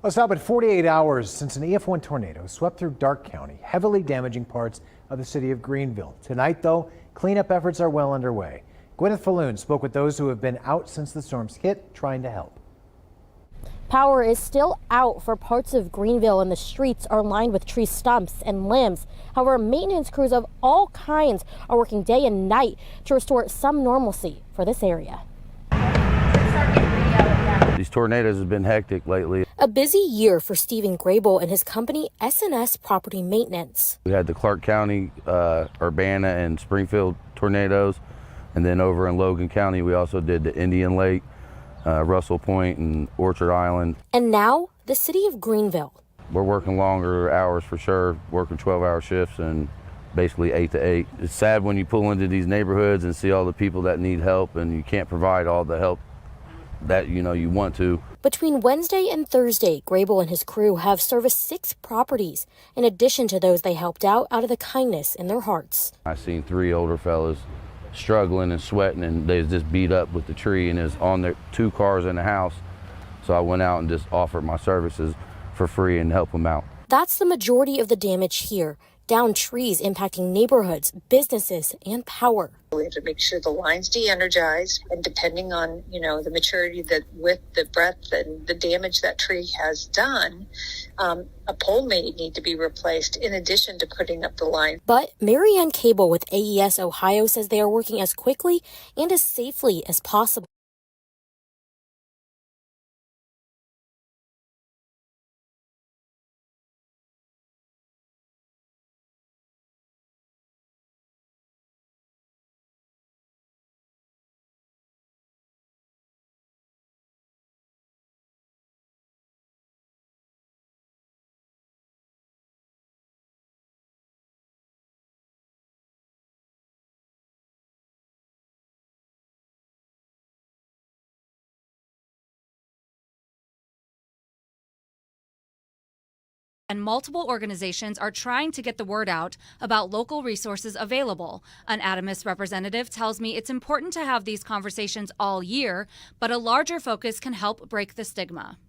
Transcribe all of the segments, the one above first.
Well, it's now been 48 hours since an EF1 tornado swept through Darke County, heavily damaging parts of the city of Greeneville. Tonight, though, cleanup efforts are well underway. Gwyneth Falloon spoke with those who have been out since the storms hit, trying to help. Power is still out for parts of Greeneville, and the streets are lined with tree stumps and limbs. However, maintenance crews of all kinds are working day and night to restore some normalcy for this area. These tornadoes have been hectic lately. A busy year for Stephen Preble and his company S&S Property Maintenance. We had the Clark County, Urbana, and Springfield tornadoes. And then over in Logan County, we also did the Indian Lake, Russell Point, and Orchard Island. And now, the city of Greeneville. We're working longer hours for sure, working 12-hour shifts and basically 8 to 8. It's sad when you pull into these neighborhoods and see all the people that need help and you can't provide all the help that you want to. Between Wednesday and Thursday, Preble and his crew have serviced 6 properties, in addition to those they helped out of the kindness in their hearts. I seen 3 older fellas struggling and sweating, and they was just beat up with the tree, and it was on their 2 cars in the house. So I went out and just offered my services for free and help them out. That's the majority of the damage here. Downed trees impacting neighborhoods, businesses, and power. We have to make sure the line's de-energized, and depending on, the maturity, the width, the breadth, and the damage that tree has done, a pole may need to be replaced in addition to putting up the line. But Marianne Cable with AES Ohio says they are working as quickly and as safely as possible. And multiple organizations are trying to get the word out about local resources available. An Adamus representative tells me it's important to have these conversations all year, but a larger focus can help break the stigma.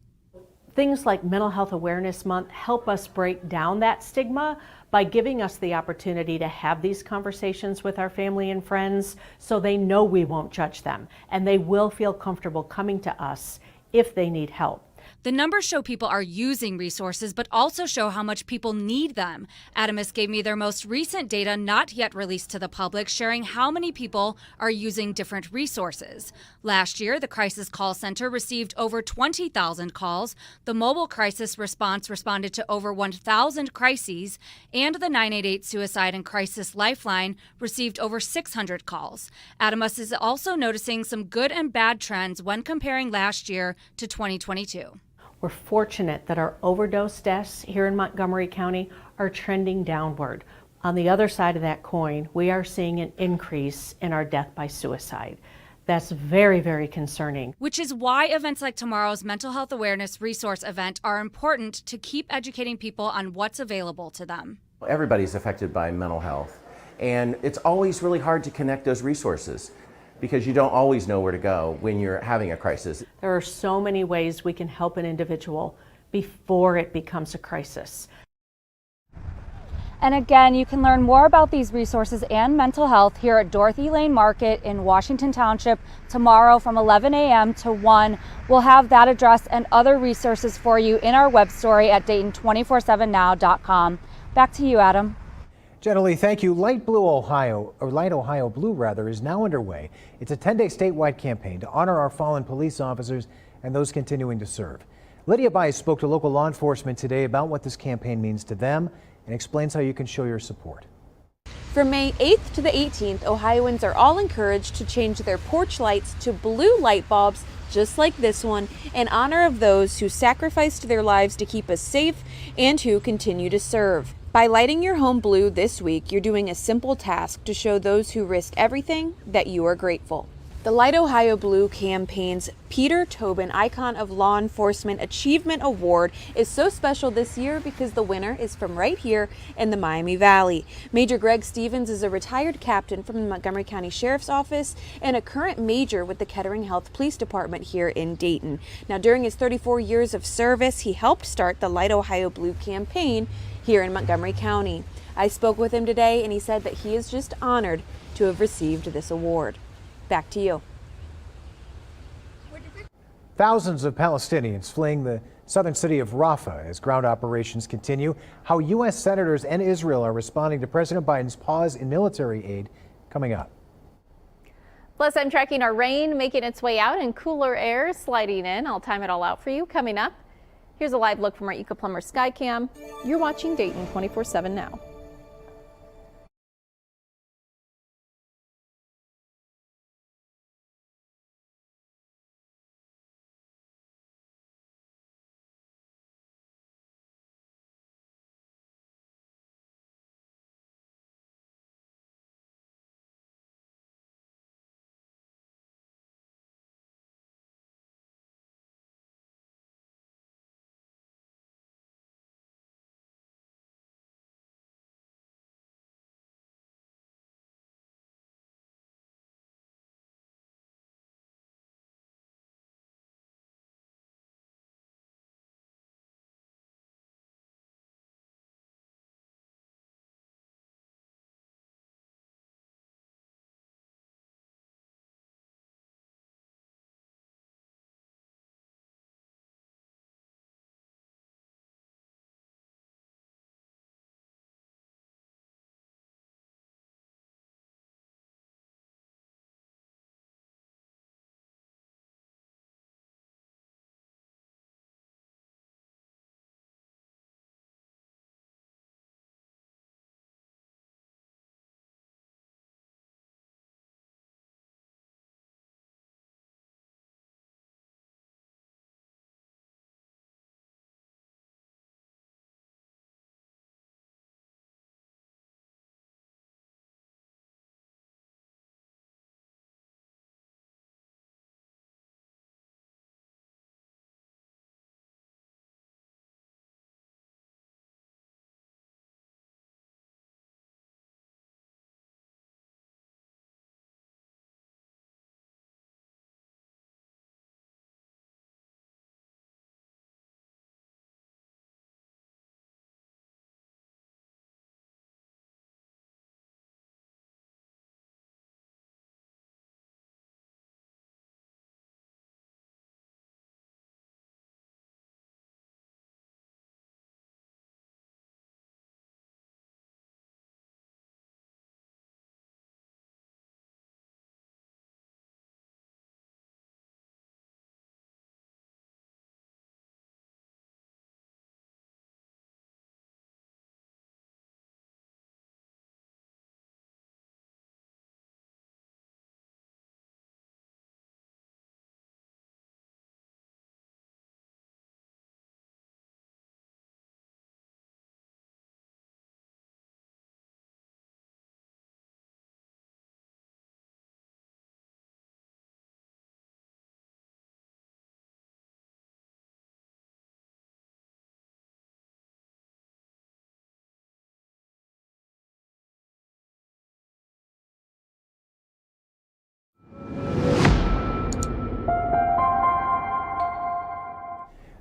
Things like Mental Health Awareness Month help us break down that stigma by giving us the opportunity to have these conversations with our family and friends so they know we won't judge them and they will feel comfortable coming to us if they need help. The numbers show people are using resources, but also show how much people need them. Adamus gave me their most recent data, not yet released to the public, sharing how many people are using different resources. Last year, the Crisis Call Center received over 20,000 calls. The mobile crisis response responded to over 1,000 crises, and the 988 Suicide and Crisis Lifeline received over 600 calls. Adamus is also noticing some good and bad trends when comparing last year to 2022. We're fortunate that our overdose deaths here in Montgomery County are trending downward. On the other side of that coin, we are seeing an increase in our death by suicide. That's very, very concerning. Which is why events like tomorrow's Mental Health Awareness Resource event are important to keep educating people on what's available to them. Everybody's affected by mental health, and it's always really hard to connect those resources, because you don't always know where to go when you're having a crisis. There are so many ways we can help an individual before it becomes a crisis. And again, you can learn more about these resources and mental health here at Dorothy Lane Market in Washington Township tomorrow from 11 a.m. to 1. We'll have that address and other resources for you in our web story at Dayton247now.com. Back to you, Adam. Generally, thank you. Light Ohio Blue is now underway. It's a 10-day statewide campaign to honor our fallen police officers and those continuing to serve. Lydia Bice spoke to local law enforcement today about what this campaign means to them and explains how you can show your support. From May 8th to the 18th, Ohioans are all encouraged to change their porch lights to blue light bulbs just like this one in honor of those who sacrificed their lives to keep us safe and who continue to serve. By lighting your home blue this week, you're doing a simple task to show those who risk everything that you are grateful. The Light Ohio Blue campaign's Peter Tobin Icon of Law Enforcement Achievement Award is so special this year because the winner is from right here in the Miami Valley. Major Greg Stevens is a retired captain from the Montgomery County Sheriff's Office and a current major with the Kettering Health Police Department here in Dayton. Now, during his 34 years of service, he helped start the Light Ohio Blue campaign here in Montgomery County. I spoke with him today and he said that he is just honored to have received this award. Back to you. Thousands of Palestinians fleeing the southern city of Rafah as ground operations continue. How U.S. senators and Israel are responding to President Biden's pause in military aid coming up. Plus, I'm tracking our rain making its way out and cooler air sliding in. I'll time it all out for you coming up. Here's a live look from our Eco Plumber Skycam. You're watching Dayton 24/7 now.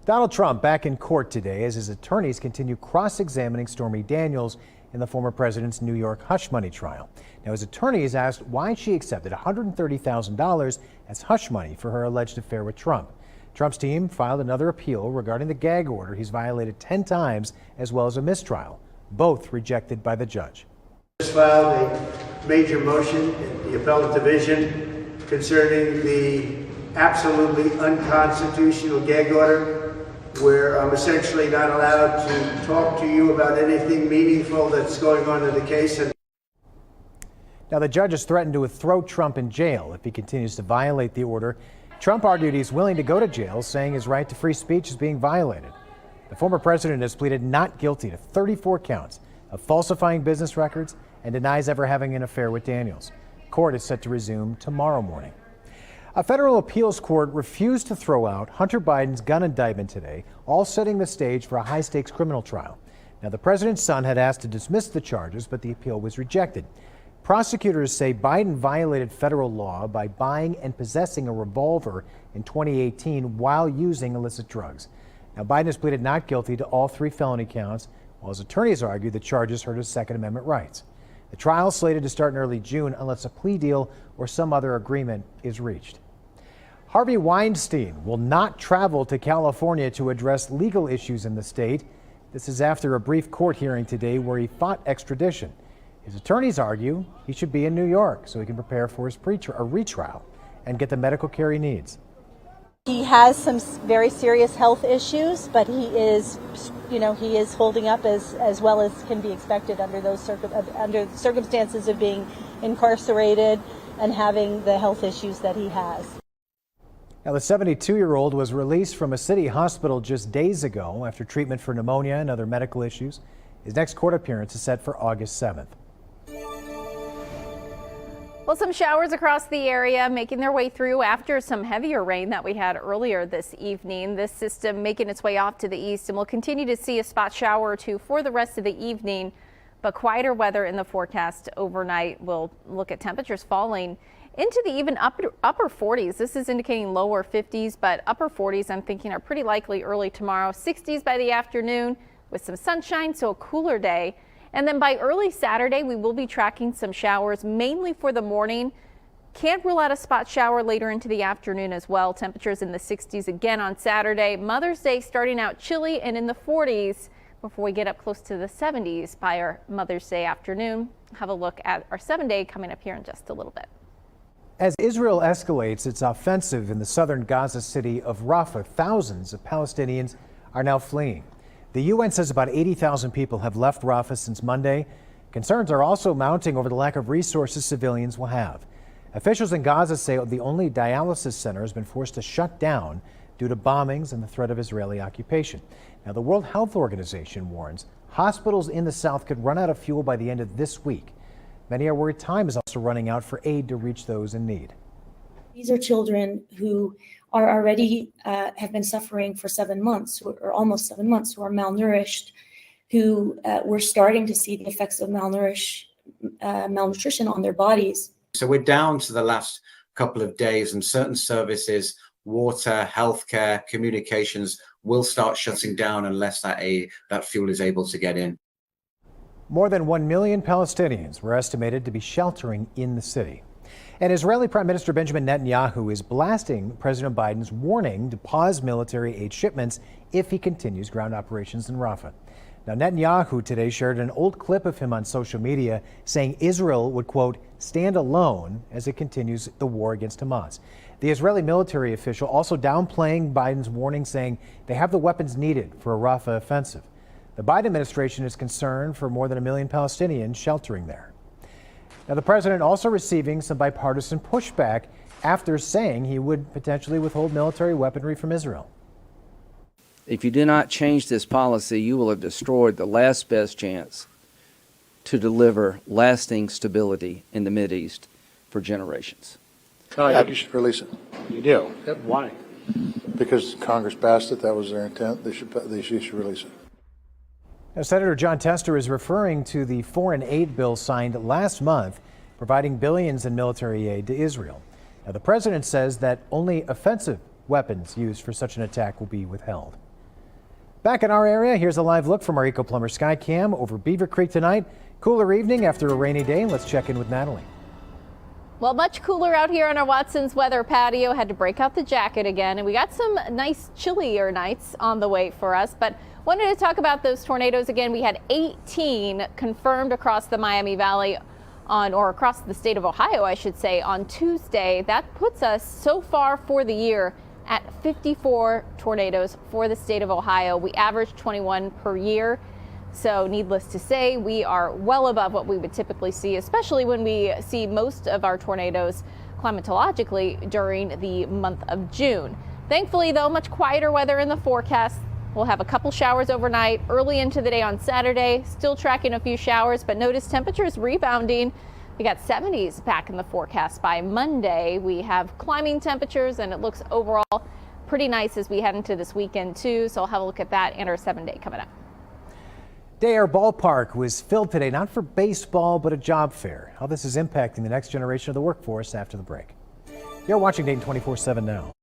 Donald Trump back in court today as his attorneys continue cross-examining Stormy Daniels in the former president's New York hush money trial. Now, his attorneys asked why she accepted $130,000 as hush money for her alleged affair with Trump. Trump's team filed another appeal regarding the gag order he's violated 10 times, as well as a mistrial, both rejected by the judge. Just filed a major motion in the appellate division concerning the absolutely unconstitutional gag order, where I'm essentially not allowed to talk to you about anything meaningful that's going on in the case. Now, the judge has threatened to throw Trump in jail if he continues to violate the order. Trump argued he's willing to go to jail, saying his right to free speech is being violated. The former president has pleaded not guilty to 34 counts of falsifying business records and denies ever having an affair with Daniels. Court is set to resume tomorrow morning. A federal appeals court refused to throw out Hunter Biden's gun indictment today, all setting the stage for a high-stakes criminal trial. Now, the president's son had asked to dismiss the charges, but the appeal was rejected. Prosecutors say Biden violated federal law by buying and possessing a revolver in 2018 while using illicit drugs. Now, Biden has pleaded not guilty to all 3 felony counts, while his attorneys argue the charges hurt his Second Amendment rights. The trial is slated to start in early June unless a plea deal or some other agreement is reached. Harvey Weinstein will not travel to California to address legal issues in the state. This is after a brief court hearing today where he fought extradition. His attorneys argue he should be in New York so he can prepare for his retrial and get the medical care he needs. He has some very serious health issues, but he is holding up as well as can be expected under those circumstances of being incarcerated and having the health issues that he has. Now, the 72-year-old was released from a city hospital just days ago after treatment for pneumonia and other medical issues. His next court appearance is set for August 7th. Well, some showers across the area making their way through after some heavier rain that we had earlier this evening. This system making its way off to the east, and we'll continue to see a spot shower or two for the rest of the evening, but quieter weather in the forecast overnight. We'll look at temperatures falling into the even upper 40s. This is indicating lower 50s, but upper 40s I'm thinking are pretty likely early tomorrow. 60s by the afternoon with some sunshine, so a cooler day. And then by early Saturday, we will be tracking some showers, mainly for the morning. Can't rule out a spot shower later into the afternoon as well. Temperatures in the 60s again on Saturday. Mother's Day starting out chilly and in the 40s before we get up close to the 70s by our Mother's Day afternoon. Have a look at our 7-day coming up here in just a little bit. As Israel escalates its offensive in the southern Gaza city of Rafah, thousands of Palestinians are now fleeing. The UN says about 80,000 people have left Rafah since Monday. Concerns are also mounting over the lack of resources civilians will have. Officials in Gaza say the only dialysis center has been forced to shut down due to bombings and the threat of Israeli occupation. Now, the World Health Organization warns hospitals in the south could run out of fuel by the end of this week. Many are worried time is also running out for aid to reach those in need. These are children who are already have been suffering for 7 months or almost 7 months, who are malnourished, who we're starting to see the effects of malnutrition on their bodies. So we're down to the last couple of days, and certain services, water, healthcare, communications will start shutting down unless that fuel is able to get in. More than 1 million Palestinians were estimated to be sheltering in the city. And Israeli Prime Minister Benjamin Netanyahu is blasting President Biden's warning to pause military aid shipments if he continues ground operations in Rafah. Now, Netanyahu today shared an old clip of him on social media saying Israel would, quote, stand alone as it continues the war against Hamas. The Israeli military official also downplaying Biden's warning, saying they have the weapons needed for a Rafah offensive. The Biden administration is concerned for more than 1 million Palestinians sheltering there. Now, the president also receiving some bipartisan pushback after saying he would potentially withhold military weaponry from Israel. If you do not change this policy, you will have destroyed the last best chance to deliver lasting stability in the Mideast for generations. I think you should release it. You do? Why? Because Congress passed it. That was their intent. They should release it. Now, Senator John Tester is referring to the foreign aid bill signed last month, providing billions in military aid to Israel. Now, the president says that only offensive weapons used for such an attack will be withheld. Back in our area, here's a live look from our Eco Plumber Sky Cam over Beaver Creek tonight. Cooler evening after a rainy day. Let's check in with Natalie. Well, much cooler out here on our Watson's weather patio. Had to break out the jacket again, and we got some nice chillier nights on the way for us, but wanted to talk about those tornadoes again. We had 18 confirmed across the Miami Valley or across the state of Ohio, I should say, on Tuesday. That puts us so far for the year at 54 tornadoes for the state of Ohio. We average 21 per year. So needless to say, we are well above what we would typically see, especially when we see most of our tornadoes climatologically during the month of June. Thankfully, though, much quieter weather in the forecast. We'll have a couple showers overnight, early into the day on Saturday, still tracking a few showers, but notice temperatures rebounding We got 70s back in the forecast by Monday. We have climbing temperatures and it looks overall pretty nice as we head into this weekend too. So I'll have a look at that and our 7-day coming up. Day Air Ballpark was filled today, not for baseball, but a job fair. How this is impacting the next generation of the workforce after the break. You're watching Dayton 24/7 now.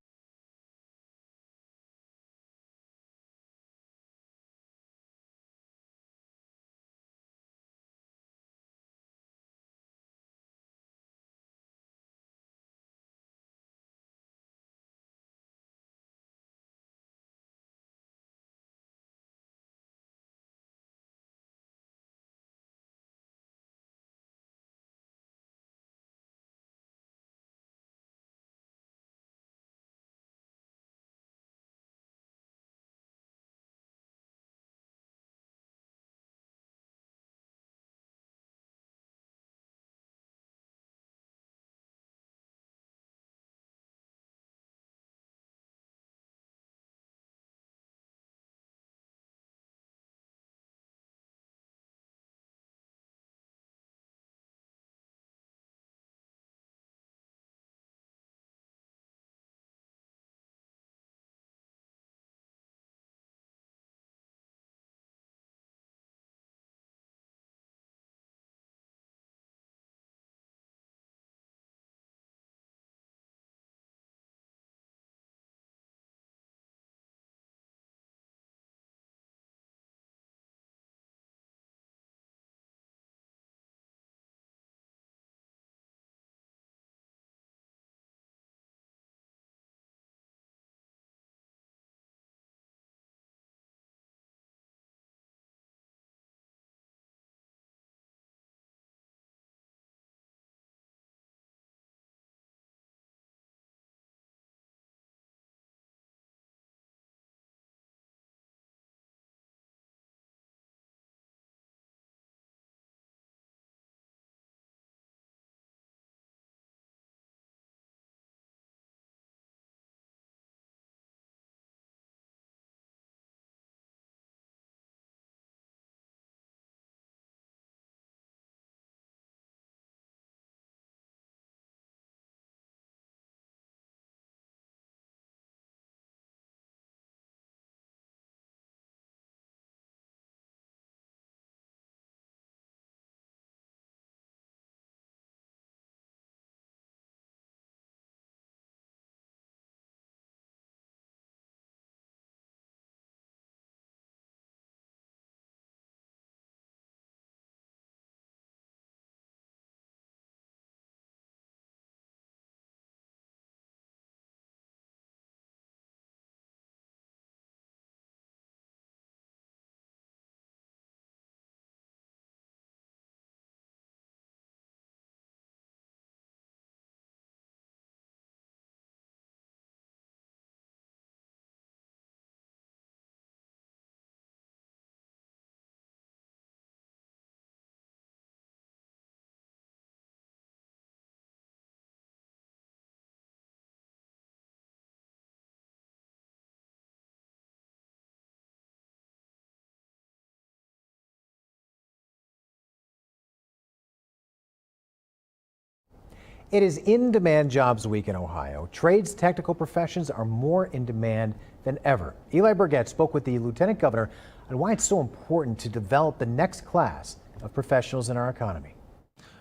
It is in-demand jobs week in Ohio. Trades, technical professions are more in demand than ever. Eli Burgett spoke with the Lieutenant Governor on why it's so important to develop the next class of professionals in our economy.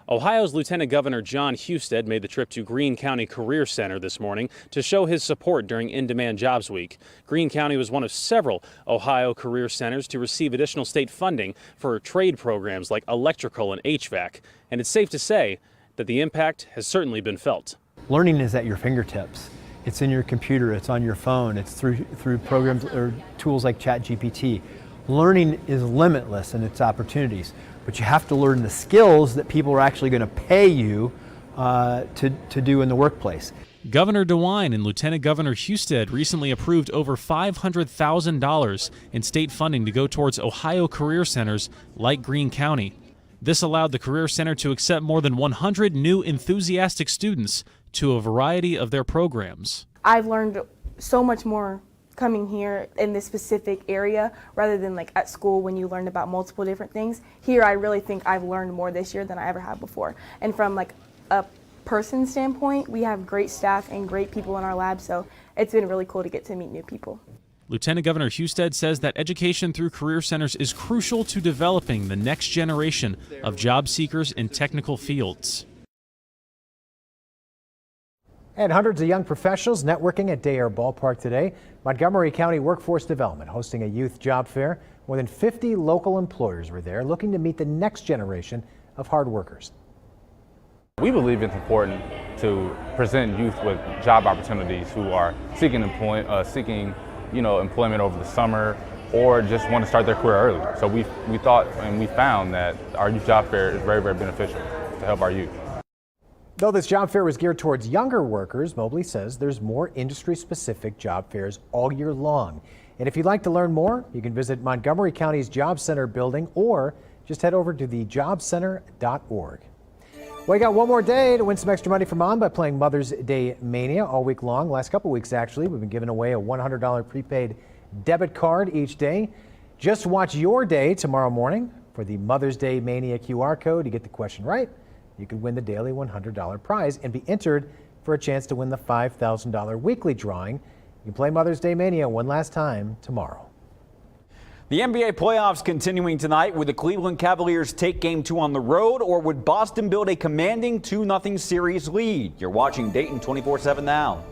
Ohio's Lieutenant Governor John Husted made the trip to Greene County Career Center this morning to show his support during In-Demand Jobs Week. Greene County was one of several Ohio career centers to receive additional state funding for trade programs like electrical and HVAC. And it's safe to say that the impact has certainly been felt. Learning is at your fingertips. It's in your computer, it's on your phone, it's through programs or tools like ChatGPT. Learning is limitless in its opportunities, but you have to learn the skills that people are actually going to pay you to do in the workplace. Governor DeWine and Lieutenant Governor Husted recently approved over $500,000 in state funding to go towards Ohio career centers like Greene County. This allowed the Career Center to accept more than 100 new enthusiastic students to a variety of their programs. I've learned so much more coming here in this specific area rather than like at school when you learn about multiple different things. Here I really think I've learned more this year than I ever have before. And from like a person standpoint, we have great staff and great people in our lab, so it's been really cool to get to meet new people. Lieutenant Governor Husted says that education through career centers is crucial to developing the next generation of job seekers in technical fields. And hundreds of young professionals networking at Day Air Ballpark today. Montgomery County Workforce Development hosting a youth job fair. More than 50 local employers were there looking to meet the next generation of hard workers. We believe it's important to present youth with job opportunities who are seeking employment over the summer or just want to start their career early. So we thought and we found that our youth job fair is very, very beneficial to help our youth. Though this job fair was geared towards younger workers, Mobley says there's more industry-specific job fairs all year long. And if you'd like to learn more, you can visit Montgomery County's Job Center building or just head over to thejobcenter.org. Well, you got one more day to win some extra money for Mom by playing Mother's Day Mania all week long. Last couple weeks, actually, we've been giving away a $100 prepaid debit card each day. Just watch your day tomorrow morning for the Mother's Day Mania QR code. You get the question right, you could win the daily $100 prize and be entered for a chance to win the $5,000 weekly drawing. You can play Mother's Day Mania one last time tomorrow. The NBA playoffs continuing tonight. Would the Cleveland Cavaliers take Game 2 on the road, or would Boston build a commanding 2-0 series lead? You're watching Dayton 24/7 now.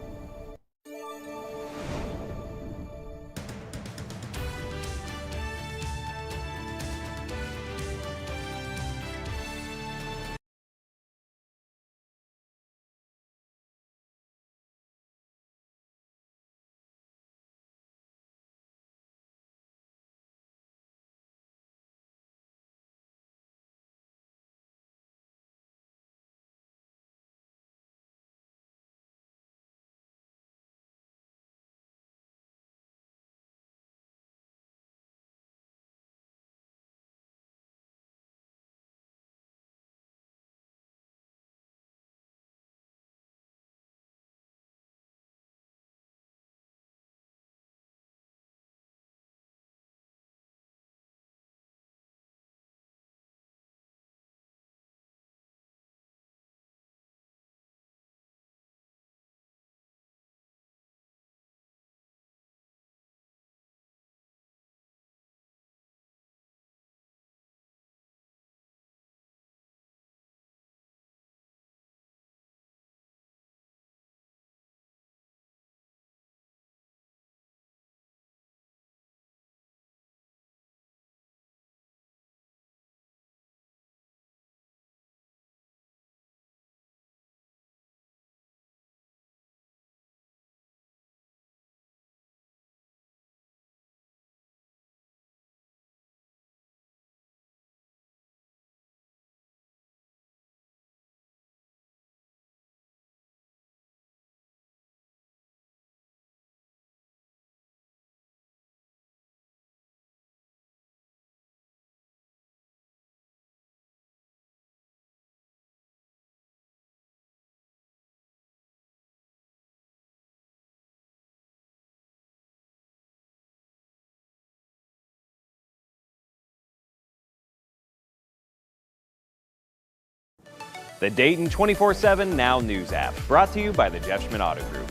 The Dayton 24/7 Now News app, brought to you by the Jeff Schmidt Auto Group.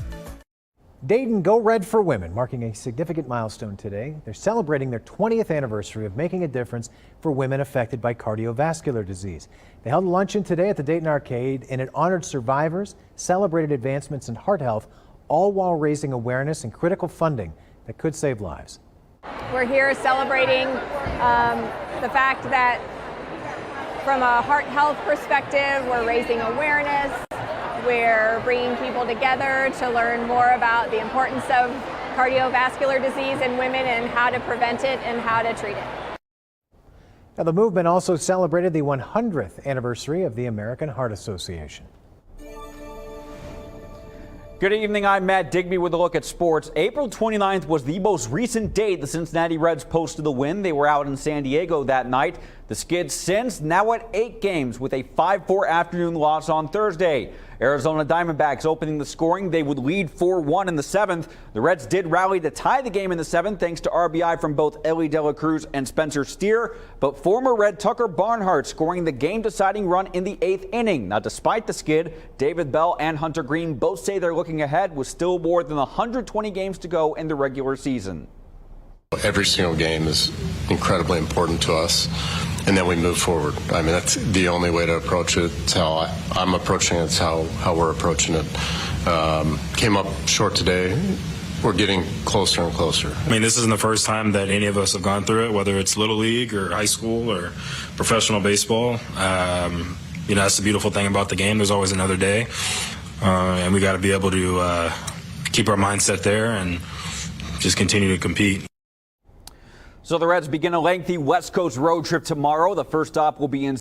Dayton Go Red for Women, marking a significant milestone today. They're celebrating their 20th anniversary of making a difference for women affected by cardiovascular disease. They held a luncheon today at the Dayton Arcade, and it honored survivors, celebrated advancements in heart health, all while raising awareness and critical funding that could save lives. We're here celebrating the fact that from a heart health perspective, we're raising awareness. We're bringing people together to learn more about the importance of cardiovascular disease in women and how to prevent it and how to treat it. Now, the movement also celebrated the 100th anniversary of the American Heart Association. Good evening, I'm Matt Digby with a look at sports. April 29th was the most recent date the Cincinnati Reds posted the win. They were out in San Diego that night The Skids since now at 8 games with a 5-4 afternoon loss on Thursday. Arizona Diamondbacks opening the scoring. They would lead 4-1 in the 7th. The Reds did rally to tie the game in the 7th thanks to RBI from both Elly De La Cruz and Spencer Steer, but former Red Tucker Barnhart scoring the game-deciding run in the 8th inning. Now, despite the skid, David Bell and Hunter Greene both say they're looking ahead with still more than 120 games to go in the regular season. Every single game is incredibly important to us, and then we move forward. I mean, that's the only way to approach it. It's how I'm approaching it. It's how we're approaching it. Came up short today. We're getting closer and closer. I mean, this isn't the first time that any of us have gone through it, whether it's Little League or high school or professional baseball. You know, that's the beautiful thing about the game. There's always another day, and we got to be able to keep our mindset there and just continue to compete. So the Reds begin a lengthy West Coast road trip tomorrow. The first stop will be in